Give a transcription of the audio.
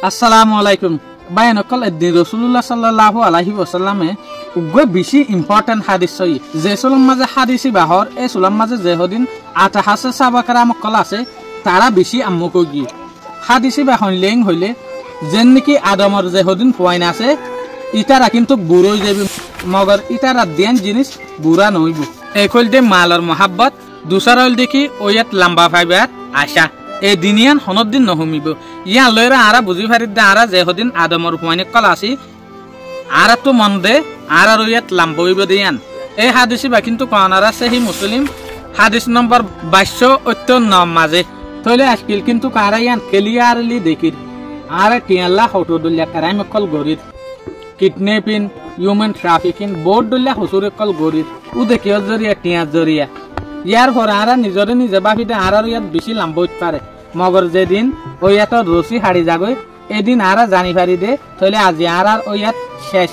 আসসালামু আলাইকুম বাইন অকল এদিন রাসূলুল্লাহ সাল্লাল্লাহু আলাইহি ওয়াসাল্লামে উগ্র বেশি ইম্পর্টেন্ট হাদিস হই যে সুলাম মাঝে হাদিসি বাহর এই সুলাম মাঝে যে হদিন আটা হাসে সাহাবাকরাম কল আছে তারা বেশি আম্মুক গি হাদিসি বাহন লেং হইলে যেন নাকি আদমর যে হদিন পয়না আছে ইতারা কিন্তু বুড়ো যাবে মগর ইতারা দেন জিনিস বুড়া নইব একল দে মালর মোহাব্বত দুসর হল দেখি ওয়াত লম্বা ফাইবার আশা এই দিনিয়ান হনদ দিন নহমিব ইয়া লয়রা আরা বুঝি ফারিদ দে আরা যে হদিন আদমর পয়নে কল আসি আরা তো মন দে আরা ওয়াত লম্বা হইব দিয়ান এই হাদিসি বা কিন্তু কোনারা সহি মুসলিম হাদিস নম্বর 2289 মাঝে তলে আজকিল কিন্তু কারায়ান ক্লিয়ারলি দেখির আরা টিয়াল্লা হটো দুলিয়া কারাই মকল গরির কিডন্যাপিং হিউম্যান ট্রাফিকিং বোর্ড দুলিয়া হুসুরে কল গরির উ দেখিও জরিয়া টিয়া জরিয়া ইয়ার পর আরা নিজরে নিজে বাফিতে আরার ইয়াত বেশি লম্বা হইতে পারে মগর যেদিন ওই এত রসি হাড়ি যাগই এদিন আরা জানি পারি দে তলে আজি আরার ওই ইয়াত শেষ।